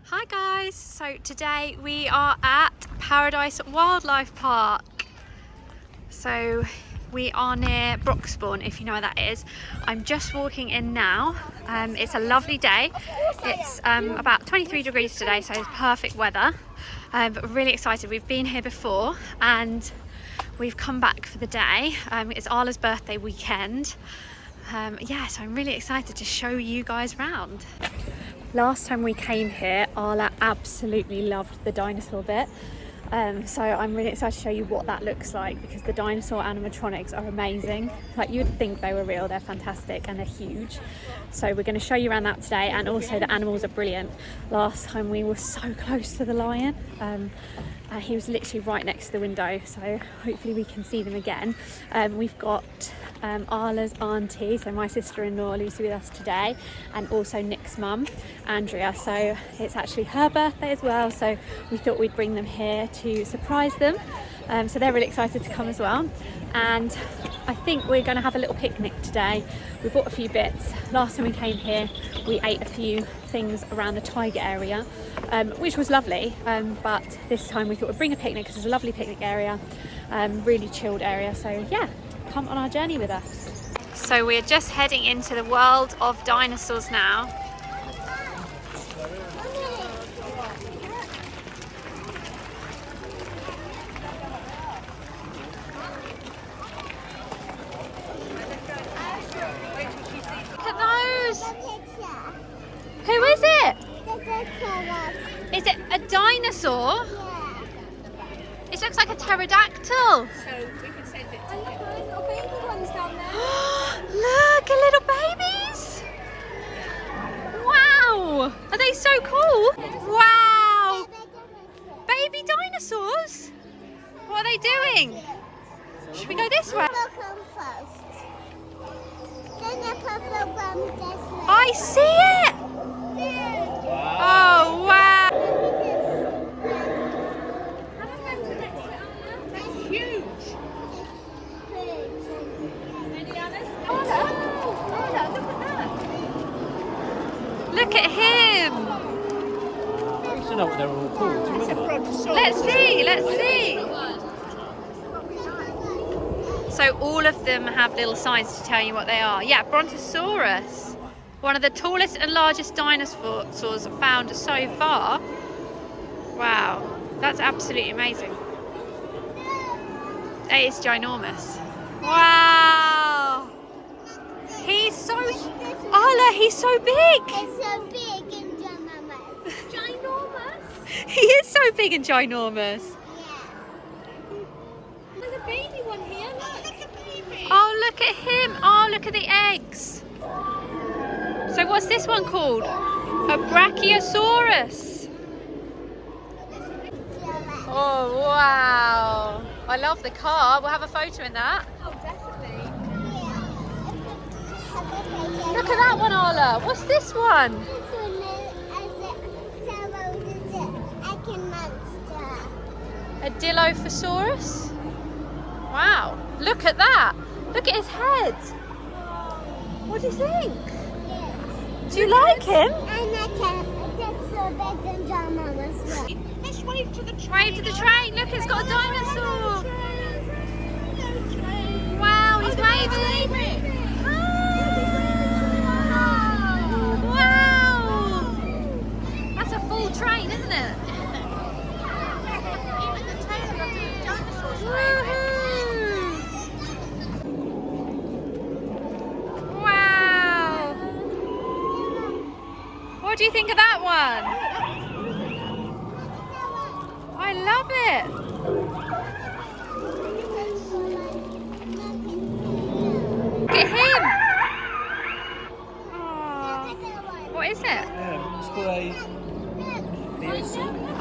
Hi guys, so today we are at Paradise Wildlife Park. So we are near Broxbourne, if you know where that is. I'm just walking in now. It's a lovely day. It's about 23 degrees today, so it's perfect weather. But we're really excited. We've been here before and we've come back for the day. It's Arla's birthday weekend. Yeah, so I'm really excited to show you guys around. Last time we came here, Arla absolutely loved the dinosaur bit. So I'm really excited to show you what that looks like, because the dinosaur animatronics are amazing. Like, you'd think they were real, they're fantastic and they're huge. So we're going to show you around that today, and also the animals are brilliant. Last time we were so close to the lion. He was literally right next to the window, so hopefully we can see them again. We've got Arla's auntie, so my sister-in-law, Lucy, with us today, and also Nick's mum, Andrea. So it's actually her birthday as well, so we thought we'd bring them here to surprise them. So they're really excited to come as well. And I think we're going to have a little picnic today. We bought a few bits. Last time we came here, we ate a few things around the tiger area, which was lovely. But this time we thought we'd bring a picnic, because it's a lovely picnic area, really chilled area. So yeah, come on our journey with us. So we're just heading into the World of Dinosaurs now. Who is it? Is it a dinosaur? Yeah. It looks like a pterodactyl. So we can send it to them. Little baby ones down there. Look, little babies. Wow. Are they so cool? Wow. Baby dinosaurs? What are they doing? Should we go this way? I see it. Oh, wow. That's huge. Look at him. I used to know what they were all called. Do you remember that? Let's see. So all of them have little signs to tell you what they are. Yeah, Brontosaurus. One of the tallest and largest dinosaurs found so far. Wow, that's absolutely amazing. It is ginormous. Wow. He's so... Arla, he's so big. It's so big and ginormous. Ginormous? He is so big and ginormous. Yeah. There's a baby one here, look. Look at baby. Oh, look at him. Oh, look at the eggs. So what's this one called? A Brachiosaurus. Oh, wow. I love the car. We'll have a photo in that. Oh, definitely. Look at that one, Arla. What's this one? A Dilophosaurus. Wow. Look at that. Look at his head. What do you think? Do you like him? And I can get so big and ginormous. Let's wave to the train. Wave to the train. Look, it's got a dinosaur. Wow, he's waving. Wow. That's a full train, isn't it? Wow. What do you think of that one? I love it. Look at him. Oh, what is it? Yeah, it's called a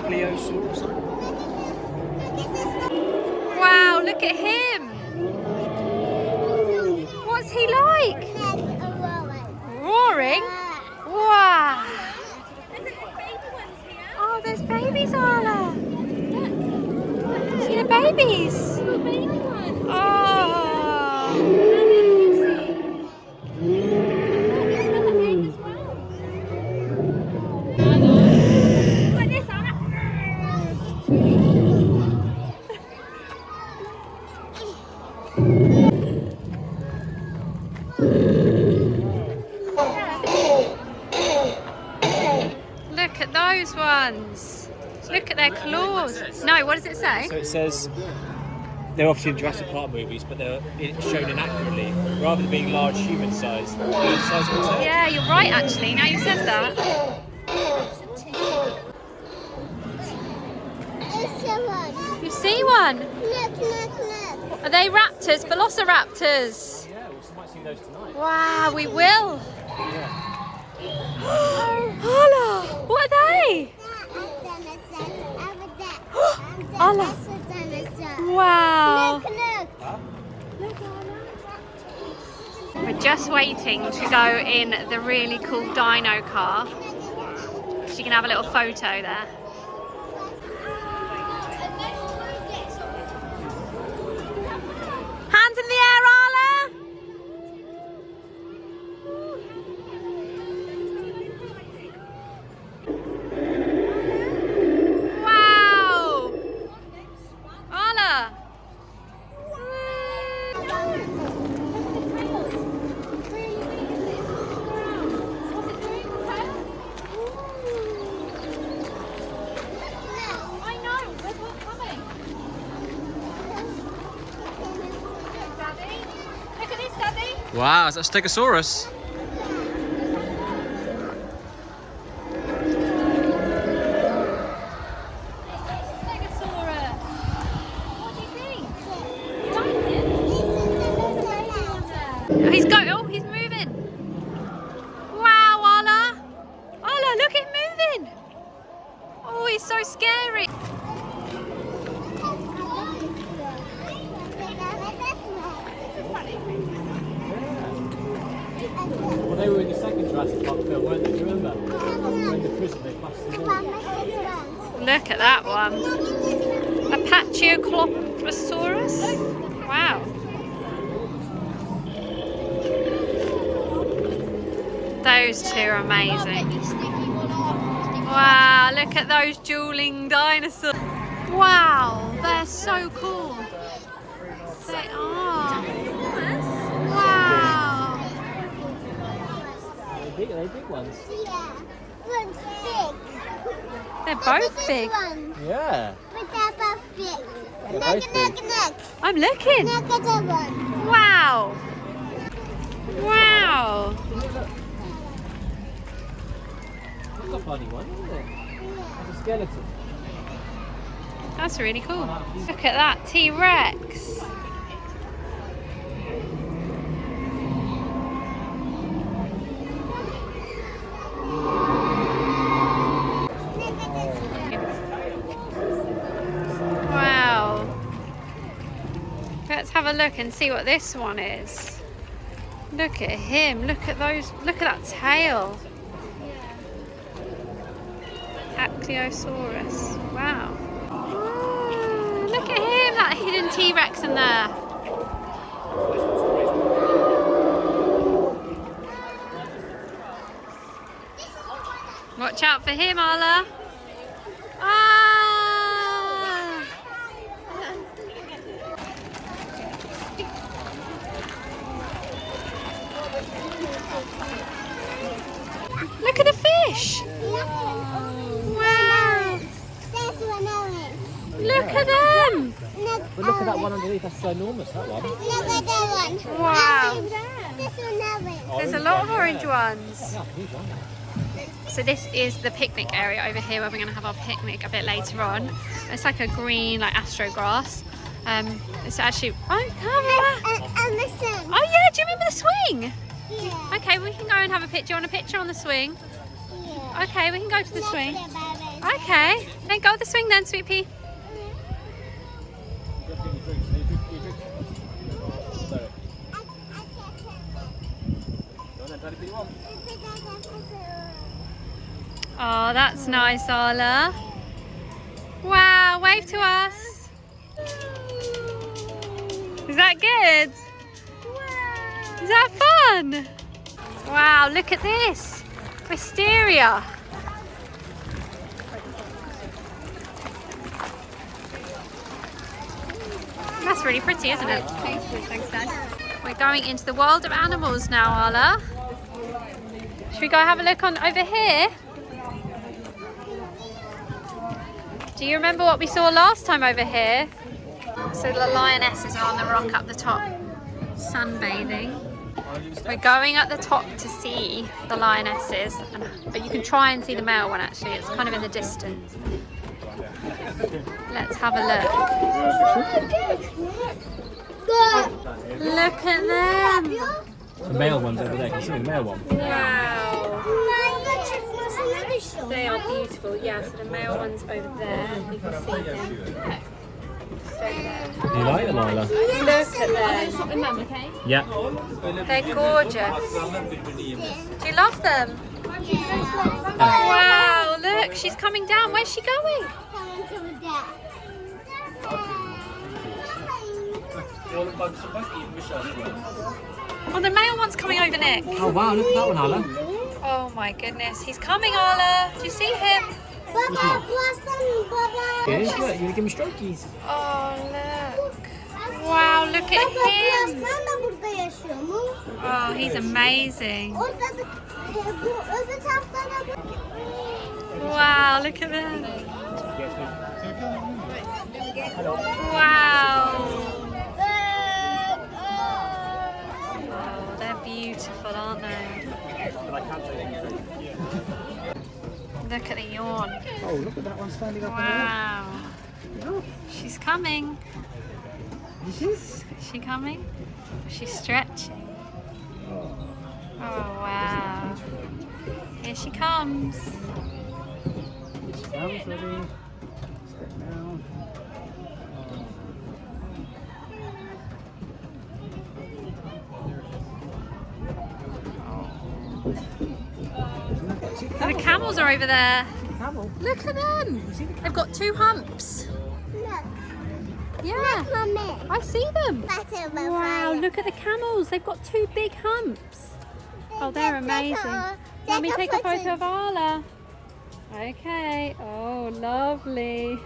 Plesiosaurus. Wow, look at him. What's he like? Roaring? Wow. Oh, there's babies, Arla. See the babies? Oh. those ones. Look at their claws. No, what does it say? So it says they're obviously in Jurassic Park movies, but they're shown inaccurately. Rather than being large human sized, they're the size of a turtle. Yeah, you're right actually, now you've said that. You see one? Look. Are they raptors? Velociraptors. Yeah, we might see those tonight. Wow, we will. Yeah. Hola, what are they? Hola. Wow. We're just waiting to go in the really cool dino car. So you can have a little photo there. Hands in the air, Arla! Wow! Arla! I know, there's one coming. Daddy, look at this, Daddy. Wow, is that a Stegosaurus? Stegosaurus. What do you think? Oh, he's moving. Wow, Arla. Arla, look at him moving. Oh, he's so scary. Well, they were in the second Jurassic Park film, weren't they? Do you remember? When the prison they busted them all. Look at that one. Apachiocollosaurus. Wow. Those two are amazing. Wow, look at those dueling dinosaurs. Wow, they're so cool. They are. Wow. They're big ones. Yeah, one's big. They're both big. One, Yeah. but they're both big. They're both big. Look. I'm looking. Look at the one. Wow. Wow. That's a funny one, isn't it? That's a skeleton. That's really cool. Look at that T-Rex. Wow. Let's have a look and see what this one is. Look at him. Look at those. Look at that tail. Acliosaurus. Wow. Oh, look at him, that hidden T-Rex in there. Watch out for him, Arla. Ah! Look at the fish. Wow. There's one orange. Look at them. But look at that one underneath, that's so enormous, that one. Look at that one. Wow. Orange. This one orange. There's a lot of orange ones. Yeah, huge one. So this is the picnic area over here where we're going to have our picnic a bit later on. It's like a green, like astro grass. It's actually... And listen. Oh yeah, do you remember the swing? Yeah. Okay, we can go and have a picture. Do you want a picture on the swing? Yeah. Okay, we can go to the swing. Look at that. Okay, then go to the swing then, Sweet Pea. Oh, that's nice, Arla. Wow, wave to us. Is that good? Is that fun? Wow, look at this. Wisteria. That's really pretty, isn't it? Thanks, Dad. We're going into the world of animals now, Arla. Should we go have a look on over here? Do you remember what we saw last time over here? So the lionesses are on the rock up the top, sunbathing. We're going at the top to see the lionesses, but you can try and see the male one actually. It's kind of in the distance. Let's have a look. Look at them. The male one's over there. Can you see the male one? Wow. They are beautiful. Yeah, so the male one's over there. You can see them. Do you like them, Lila? Look at them. Yeah. They're gorgeous. Do you love them? Wow, look, she's coming down. Where's she going? Oh, the male one's coming over next. Oh wow, look at that one, Arla. Oh my goodness, he's coming, Arla. Do you see him? Yes, look, you're gonna give me strokies. Oh, look. Wow, look at him. Oh, he's amazing. Wow, look at them. Wow. Oh, they're beautiful, aren't they? Look at the yawn. Oh, look at that one standing up. Wow. She's coming. Is she coming? She's stretching. Oh, wow. Here she comes. Ready. Step down. The camels are over there. Camel. Look at them. They've got 2 humps. Yeah, I see them. Wow, look at the camels. They've got 2 big humps. Oh, they're amazing. Let me take a photo of Arla. Okay. Oh, lovely.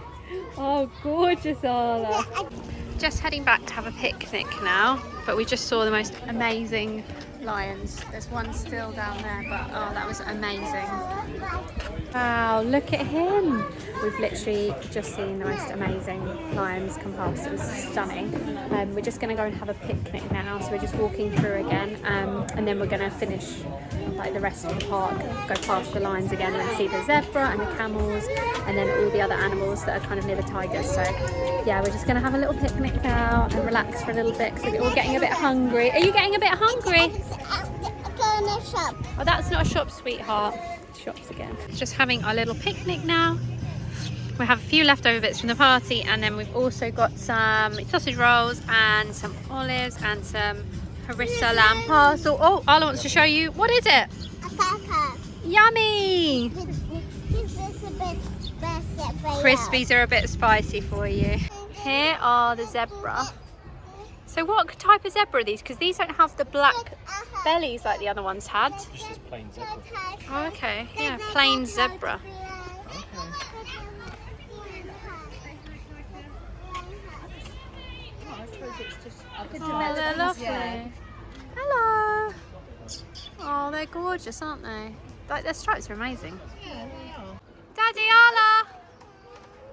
Oh, gorgeous, Arla. Just heading back to have a picnic now, but we just saw the most amazing lions. There's one still down there, but oh, that was amazing. Wow, look at him. We've literally just seen the most amazing lions come past. It was stunning. We're just going to go and have a picnic now, so we're just walking through again, and then we're going to finish like the rest of the park, go past the lions again and see the zebra and the camels, and then all the other animals that are kind of near the tigers. So yeah, we're just going to have a little picnic now and relax for a little bit because we're all getting a bit hungry. Are you getting a bit hungry? Oh, that's not a shop, sweetheart. Shops again. Just having our little picnic now. We have a few leftover bits from the party, and then we've also got some sausage rolls and some olives and some harissa lamb parcel. Oh, Arla wants to show you. What is it? A pepper. Yummy! Crispies Crispies are a bit spicy for you. Here are the zebra. So what type of zebra are these? Because these don't have the black bellies like the other ones had. Just this plain zebra. Oh, okay. Yeah, plain zebra. Oh, they're lovely. Hello. Oh, they're gorgeous, aren't they? Like, their stripes are amazing. Daddy, Arla.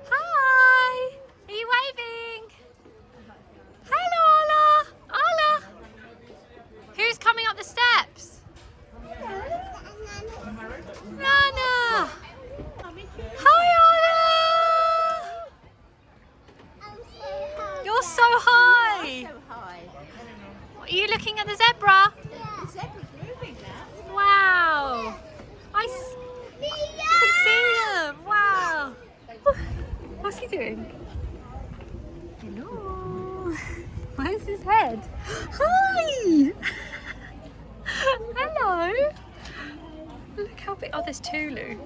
Hi. Are you waving? Hello, Arla. Arla. Who's coming up the steps? Nana. Hi, Arla. You're so high. Are you looking at the zebra? The zebra's moving now. Wow. I can see them. Wow. What's he doing? Hello. Where's his head? Hi. Hello. Look how big. Oh, there's Tulu.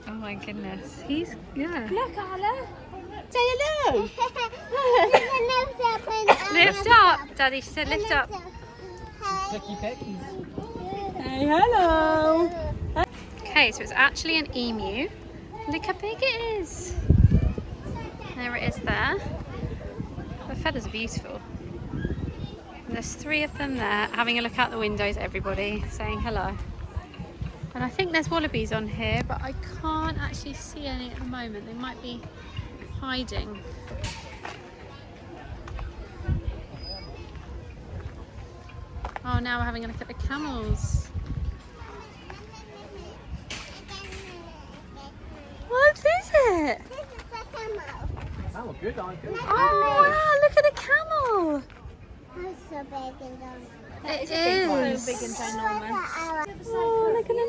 Oh my goodness. He's, yeah. Look, Arla. Say hello. Lift up. Daddy, she said lift up. Pecky peckies. Hey, hello. Okay, so it's actually an emu. Look how big it is. There it is there. The feathers are beautiful. And there's 3 of them there, having a look out the windows, everybody, saying hello. And I think there's wallabies on here, but I can't actually see any at the moment. They might be hiding. Oh, now we're having a look at the camels. What is it? This is a camel. Oh, good, aren't good. Oh, wow, look at the camel. It's so big and ginormous. It is. So big and ginormous. Oh, look at the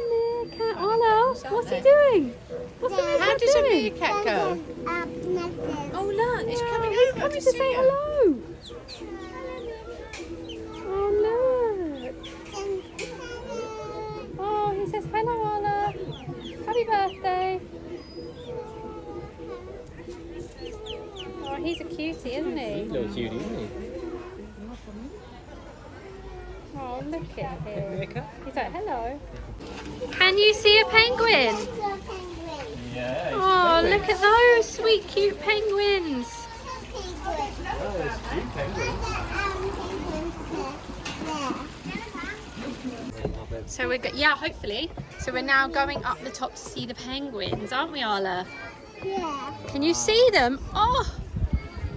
meerkat. Arlo, what's he doing? What's the meerkat How does a doing? meerkat go? Oh look, it's coming He's over coming to see say you. hello. Oh, look. Oh, he says hello, Arlo. Happy birthday. Oh, he's a cutie, isn't he? Little cutie, isn't he? Oh, look at him. Meerkat? He's like, hello. Can you see a penguin? Yeah. Oh, look at those sweet, cute penguins. Oh, it's cute penguins. So we're yeah, hopefully. So we're now going up the top to see the penguins, aren't we, Arla? Yeah. Can you see them? Oh,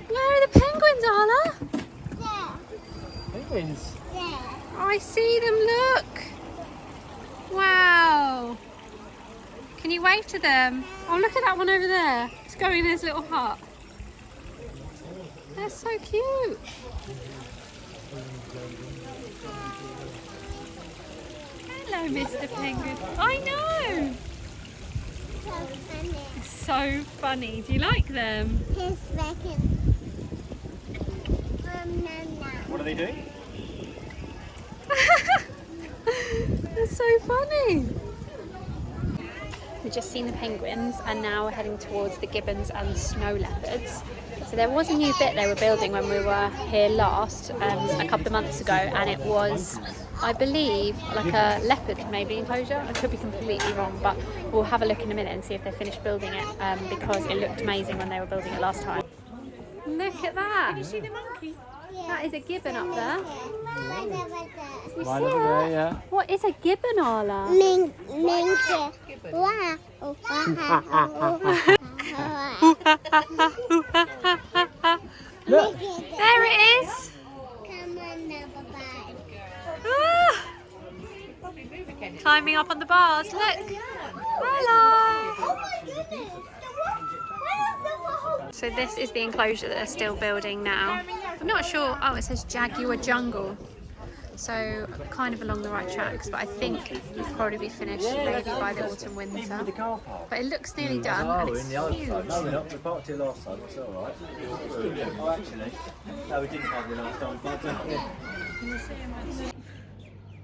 where are the penguins, Arla? Yeah. Penguins. Yeah. I see them, look. Wow. Can you wave to them? Oh, look at that one over there. It's going in his little hut. They're so cute. Hello, Mr. Penguin. I know. So funny. So funny. Do you like them? His second. What are they doing? They're so funny. We've just seen the penguins and now we're heading towards the gibbons and snow leopards. So there was a new bit they were building when we were here last, a couple of months ago, and it was, I believe, like a leopard maybe enclosure. I could be completely wrong, but we'll have a look in a minute and see if they finished building it, because it looked amazing when they were building it last time. Look at that. Can you see the monkey? That is a gibbon up there. You see Right over there, it? yeah. What is a gibbon, Arla? Look. There it is. Come on, number 5. Ah, climbing up on the bars. Look. Hello. Oh my goodness. So this is the enclosure that they're still building now. I'm not sure. Oh, it says Jaguar Jungle. So kind of along the right tracks, but I think it'll probably be finished maybe by the autumn winter. But it looks nearly done and it's huge. No, we're not. We parked here last time. It's all right. Oh, actually, no, we didn't park here last time.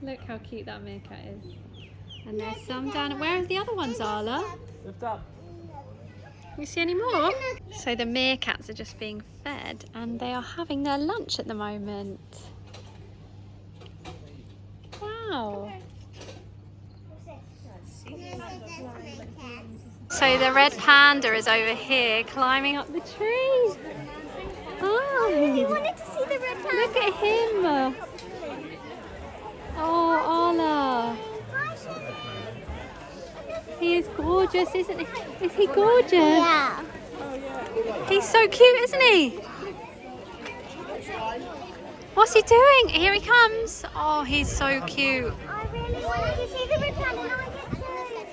Look how cute that meerkat is. And there's some down. Where are the other ones, Arla? Lift up. You see any more? So the meerkats are just being fed and they are having their lunch at the moment. Wow. So the red panda is over here climbing up the tree. Oh, wanted to see the red panda. look at him. Oh, Arla. He is gorgeous, isn't he? Is he gorgeous? Yeah. He's so cute, isn't he? What's he doing? Here he comes. Oh, he's so cute. I really wanted to see the red panda. Now I get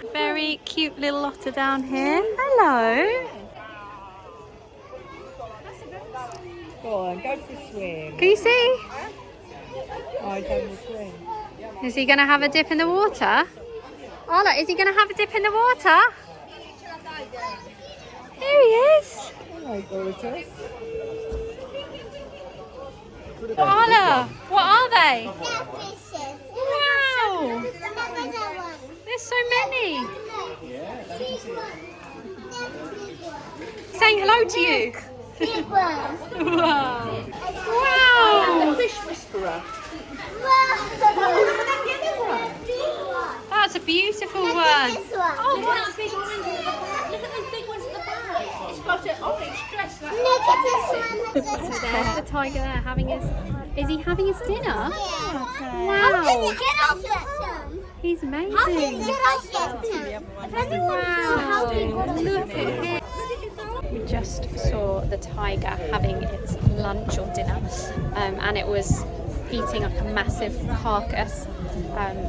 to. Very cute little otter down here. Hello. Go on, go for a swim. Can you see? Oh, he's having a swim. Is he going to have a dip in the water? Arla, is he going to have a dip in the water? Here he is. Hello, gorgeous. Arla, what are they? They're fishes. Wow. Another one. There's so many. Big one. Saying hello to you. Big one. Wow. Wow. Fish whisperer. That's a beautiful Look one. at this one. Oh, what's Look at those big ones at the back. It's got an orange dress like Look at this one. There's the tiger there having his... Is he having his dinner? Yeah. Wow. Get off them? He's amazing. How can you get off them? Wow. Look at him. We just saw the tiger having its lunch or dinner, and it was eating like a massive carcass.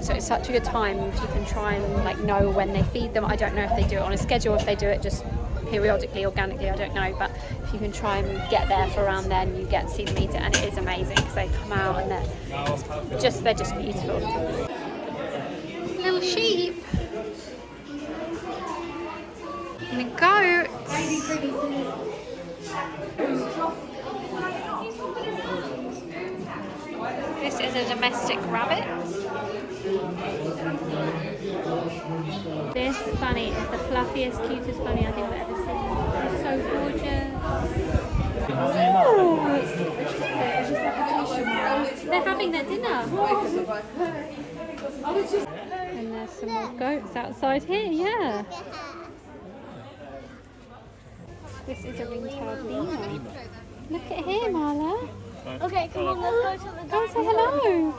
So it's such a good time if you can try and like know when they feed them. I don't know if they do it on a schedule, if they do it just periodically, organically, I don't know, but if you can try and get there for around then, you get to see them eat it, and it is amazing because they come out and they're just beautiful. Little sheep and a goat. This is a domestic rabbit. This bunny is the fluffiest, cutest bunny I think I've ever seen. It's so gorgeous. Oh, they're having their dinner. And there's some more goats outside here, yeah. This is a ring-tailed lemur. Look at him, Arla. Okay, come on, let's go to the Go and say hello.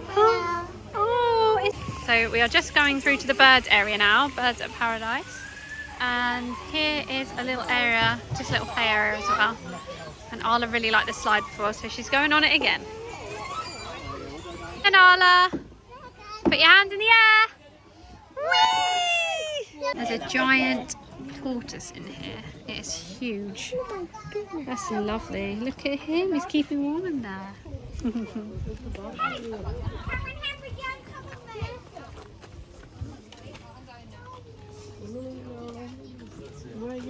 Hello. Oh, so we are just going through to the birds area now, birds at paradise. And here is a little area, just a little play area as well. And Arla really liked the slide before, so she's going on it again. And Arla, put your hands in the air. Whee! There's a giant tortoise in here. It is huge. That's lovely. Look at him, he's keeping warm in there.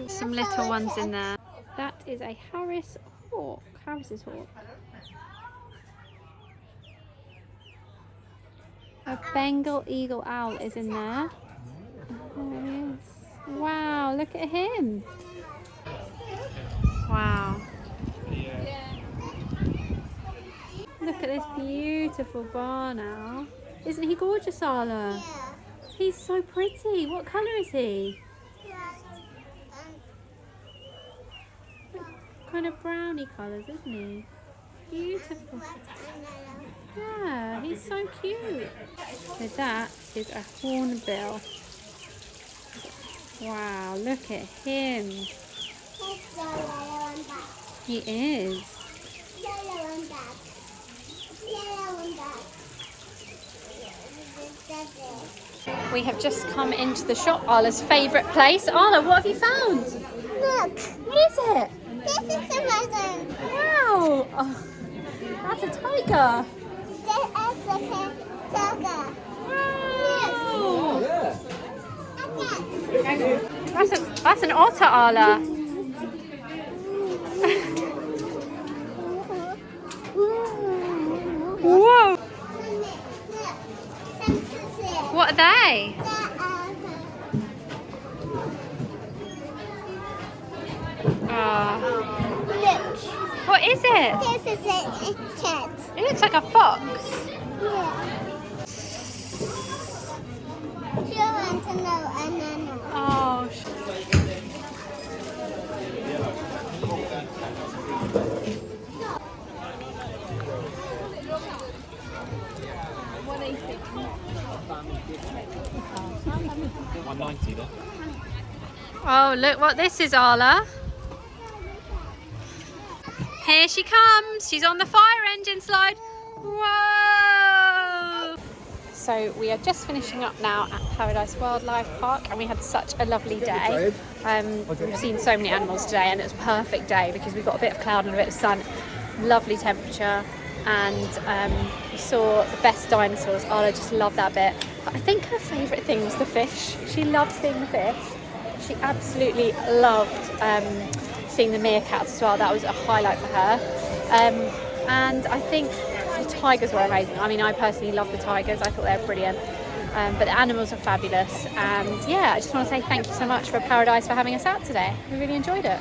Some little ones in there. That is a Harris hawk. Harris's hawk. A Bengal eagle owl is in there. There he is. Wow, look at him. Wow. Look at this beautiful barn owl. Isn't he gorgeous, Arla? Yeah. He's so pretty. What colour is he? Kind of browny colours, isn't he? Beautiful. Yeah, he's so cute. So that is a hornbill. Wow, look at him. He is. We have just come into the shop, Arla's favourite place. Arla, what have you found? Look, What is it? this is a present. Wow! Oh, that's a tiger. This is a tiger. Wow! That's an otter, Arla. Whoa! What are they? Look, What is it? this is a cat. It looks like a fox. Yeah. She wants to know banana. Oh, $1.90 there. Oh, look what this is, Arla. Here she comes. She's on the fire engine slide. Whoa! So we are just finishing up now at Paradise Wildlife Park, and we had such a lovely day. We've seen so many animals today, and it was a perfect day because we got a bit of cloud and a bit of sun. Lovely temperature, and we saw the best dinosaurs. Arla just loved that bit. But I think her favourite thing was the fish. She loved seeing the fish. She absolutely loved seeing the meerkats as well. That was a highlight for her. And I think the tigers were amazing. I mean, I personally love the tigers. I thought they were brilliant. But the animals are fabulous. And yeah, I just want to say thank you so much for Paradise for having us out today. We really enjoyed it.